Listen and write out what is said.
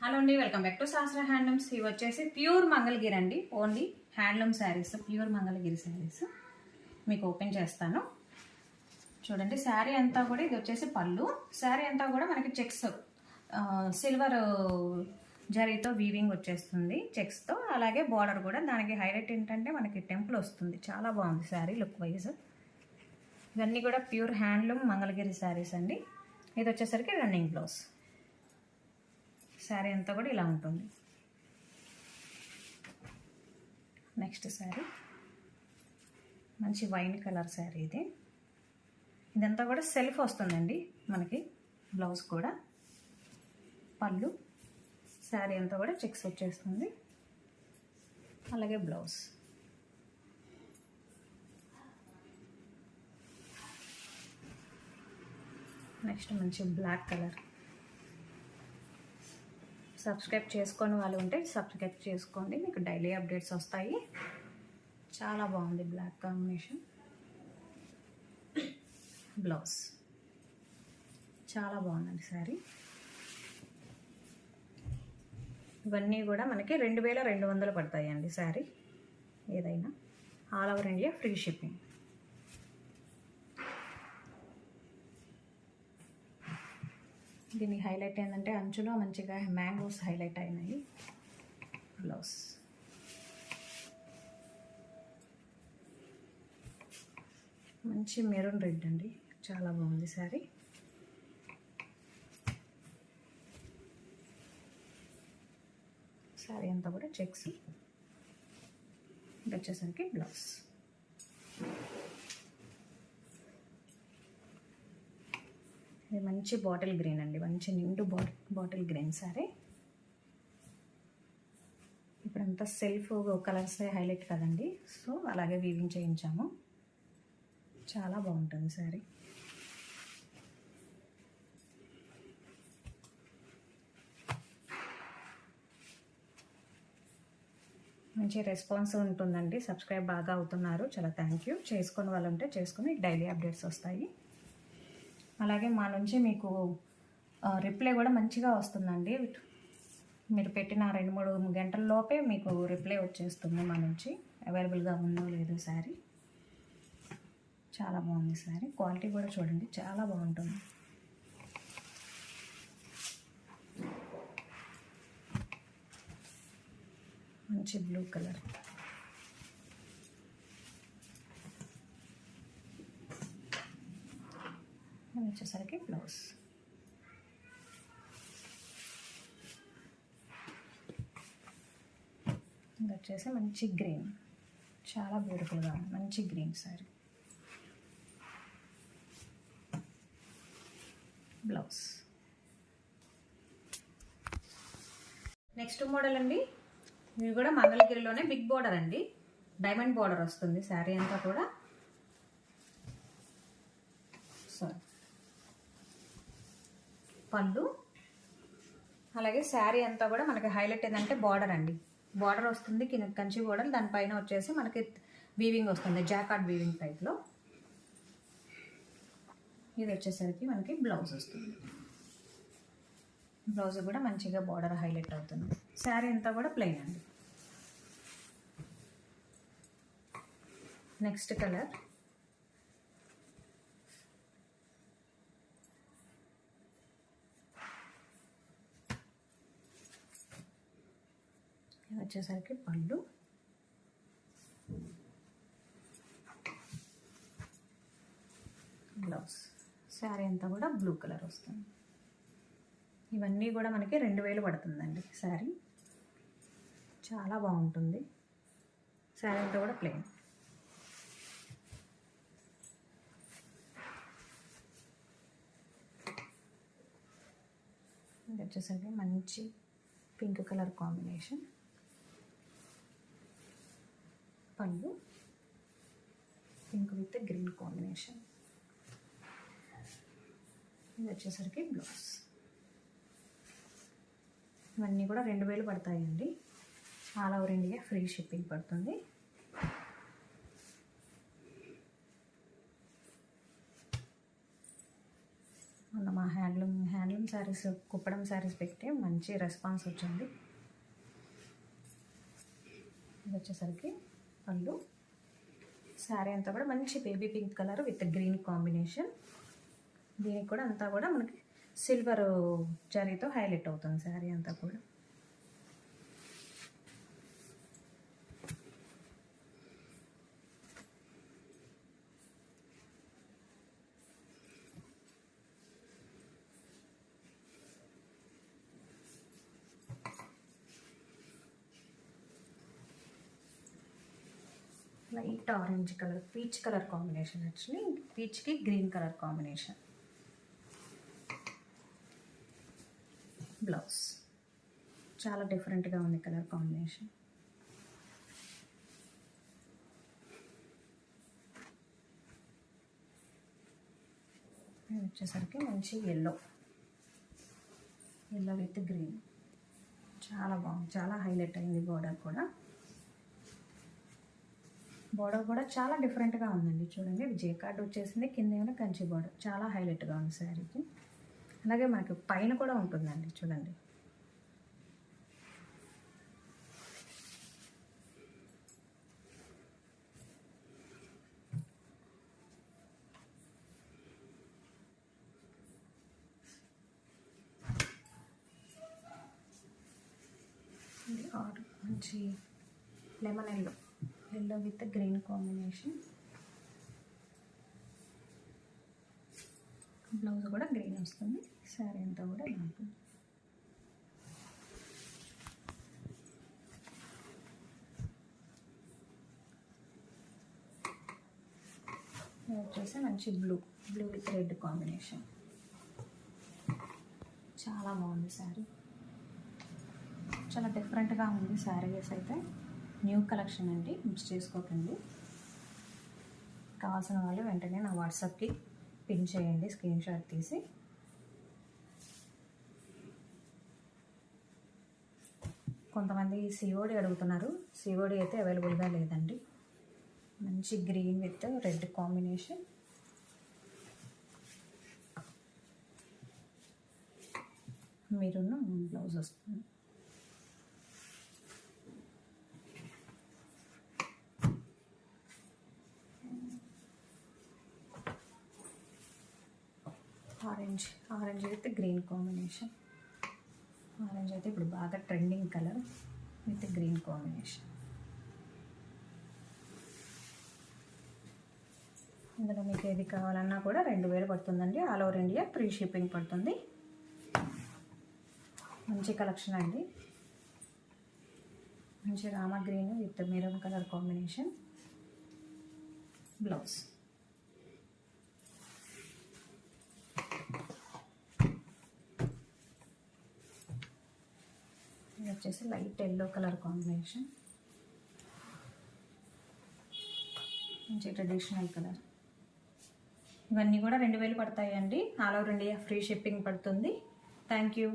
Hello అండి, welcome back to శాస్త్ర handlooms. ఇవి వచ్చేసి ప్యూర్ మంగళగిరి అండి. Only handloom saris, pure Mangalagiri saris మీకు ఓపెన్ చేస్తాను. చూడండి, శారీ అంతా కూడా ఇది వచ్చేసి పళ్ళు. శారీ అంతా కూడా మనకి చెక్స్ సిల్వర్ జరీతో వీవింగ్ వచ్చేస్తుంది చెక్స్తో. అలాగే బార్డర్ కూడా దానికి హైలైట్ ఏంటంటే మనకి టెంపుల్ వస్తుంది. చాలా బాగుంది శారీ లుక్ వైజ్. ఇవన్నీ కూడా ప్యూర్ హ్యాండ్లూమ్ మంగళగిరి శారీస్ అండి. ఇది వచ్చేసరికి రన్నింగ్ బ్లౌజ్. శారీ అంతా కూడా ఇలా ఉంటుంది. నెక్స్ట్ శారీ మంచి వైన్ కలర్ శారీ. ఇదంతా కూడా సెల్ఫ్ వస్తుందండి మనకి. బ్లౌజ్ కూడా పళ్ళు, శారీ అంతా కూడా చెక్స్ వచ్చేస్తుంది. అలాగే బ్లౌజ్. నెక్స్ట్ మంచి బ్లాక్ కలర్. సబ్స్క్రైబ్ చేసుకొని వాళ్ళు ఉంటే సబ్స్క్రైబ్ చేసుకోండి, మీకు డైలీ అప్డేట్స్ వస్తాయి. చాలా బాగుంది బ్లాక్ కాంబినేషన్. బ్లౌజ్ చాలా బాగుందండి శారీ. ఇవన్నీ కూడా మనకి 2200 పడతాయండి శారీ ఏదైనా. All over India free shipping. దీని హైలైట్ ఏంటంటే అంచులో మంచిగా మ్యాంగోస్ హైలైట్ అయినాయి. బ్లౌజ్ మంచి మెరూన్ రెడ్ అండి, చాలా బాగుంది శారీ. శారీ అంతా కూడా చెక్స్. ఇది వచ్చేసరికి బ్లౌజ్. ఇది మంచి బాటిల్ గ్రీన్ అండి, మంచి నిండు బాటిల్ గ్రీన్ శారీ. ఇప్పుడంతా సెల్ఫ్ కలర్స్ హైలైట్ కదండి, సో అలాగే వీవింగ్ చేయించాము. చాలా బాగుంటుంది శారీ. మంచి రెస్పాన్స్ ఉంటుందండి. సబ్స్క్రైబ్ బాగా అవుతున్నారు, చాలా థ్యాంక్ యూ. చేసుకుని వాళ్ళు ఉంటే చేసుకుని డైలీ అప్డేట్స్ వస్తాయి. అలాగే మా నుంచి మీకు రిప్లై కూడా మంచిగా వస్తుందండి. మీరు పెట్టిన 2-3 గంటల్లోపే మీకు రిప్లై వచ్చేస్తుంది మా నుంచి. అవైలబుల్గా ఉందో లేదో శారీ. చాలా బాగుంది శారీ. క్వాలిటీ కూడా చూడండి, చాలా బాగుంటుంది. మంచి బ్లూ కలర్. వచ్చేసరికి బ్లౌజ్. ఇది వచ్చేసి మంచి గ్రీన్, చాలా బ్యూటిఫుల్గా ఉంది. మంచి green sari. Blouse. Next model అండి. ఇవి కూడా మంగళగిరిలోనే బిగ్ బోర్డర్ అండి. డైమండ్ బోర్డర్ వస్తుంది శారీ అంతా కూడా. పళ్ళు అలాగే శారీ అంతా కూడా మనకి హైలైట్ ఏంటంటే బార్డర్ అండి. బార్డర్ వస్తుంది కింద కంచి బార్డర్, దానిపైన వచ్చేసి మనకి వీవింగ్ వస్తుంది, జాకార్డ్ వీవింగ్ టైప్లో. ఇది వచ్చేసరికి మనకి బ్లౌజ్ వస్తుంది. బ్లౌజ్ కూడా మంచిగా బార్డర్ హైలైట్ అవుతుంది. శారీ అంతా కూడా ప్లెయిన్ అండి. నెక్స్ట్ కలర్ వచ్చేసరికి పళ్ళు, బ్లౌజ్. శారీ అంతా కూడా బ్లూ కలర్ వస్తుంది. ఇవన్నీ కూడా మనకి 2000 పడుతుందండి శారీ. చాలా బాగుంటుంది. శారీ అంతా కూడా ప్లెయిన్. ఇది వచ్చేసరికి మంచి పింక్ కలర్ కాంబినేషన్. పళ్ళు పింక్ విత్ గ్రీన్ కాంబినేషన్. ఇది వచ్చేసరికి బ్లౌజ్. ఇవన్నీ కూడా 2000 పడతాయండి. All over India free shipping పడుతుంది. మా హ్యాండ్లూమ్ శారీస్, కుప్పడం శారీస్ పెట్టి మంచి రెస్పాన్స్ వచ్చింది. ఇది వచ్చేసరికి పళ్ళు. శారీ అంతా కూడా మంచి baby pink colour with green combination. దీనికి కూడా అంతా కూడా మనకి సిల్వర్ జరీతో హైలైట్ అవుతుంది శారీ అంతా కూడా. Light orange colour, peach colour combination. Actually పీచ్కి గ్రీన్ కలర్ కాంబినేషన్. బ్లౌజ్ చాలా డిఫరెంట్గా ఉంది కలర్ కాంబినేషన్. ఇది వచ్చేసరికి మంచి ఎల్లో విత్ గ్రీన్. చాలా బాగుంది, చాలా హైలైట్ అయింది. బోర్డర్ కూడా చాలా డిఫరెంట్గా ఉందండి. చూడండి, జే కార్డ్ వచ్చేసింది, కింద ఏమైనా కంచి బోర్డర్. చాలా హైలైట్గా ఉంది శారీకి. అలాగే మనకి పైన కూడా ఉంటుందండి. చూడండి, మంచి lemon yellow with green combination. Blouse కూడా గ్రీన్ వస్తుంది. శారీ అంతా కూడా బాగుంటుంది. వచ్చేసి మంచి బ్లూ విత్ రెడ్ కాంబినేషన్. చాలా బాగుంది శారీ. చాలా డిఫరెంట్గా ఉంది శారీస్ అయితే. న్యూ కలెక్షన్ అండి, మిక్స్ చేసుకోకండి. కావాల్సిన వాళ్ళు వెంటనే నా వాట్సాప్కి పిన్ చేయండి, స్క్రీన్ షాట్ తీసి. కొంతమంది సిఓడి అడుగుతున్నారు. సిఓడి అయితే అవైలబుల్గా లేదండి. మంచి గ్రీన్ విత్ రెడ్ కాంబినేషన్. మీరున్న బ్లౌజ్ వస్తుంది. Orange with green combination. Orange అయితే ఇప్పుడు బాగా trending colour with green combination. ఇందులో మీకు ఏది కావాలన్నా కూడా 2000 పడుతుందండి. All over India free shipping పడుతుంది. మంచి కలెక్షన్ అండి. మంచి Rama green with maroon colour combination. Blouse ఇది వచ్చేసి లైట్ ఎల్లో కలర్ కాంబినేషన్. మంచి ట్రెడిషనల్ కలర్. ఇవన్నీ కూడా 2000 పడతాయండి. All over India free shipping పడుతుంది. Thank you.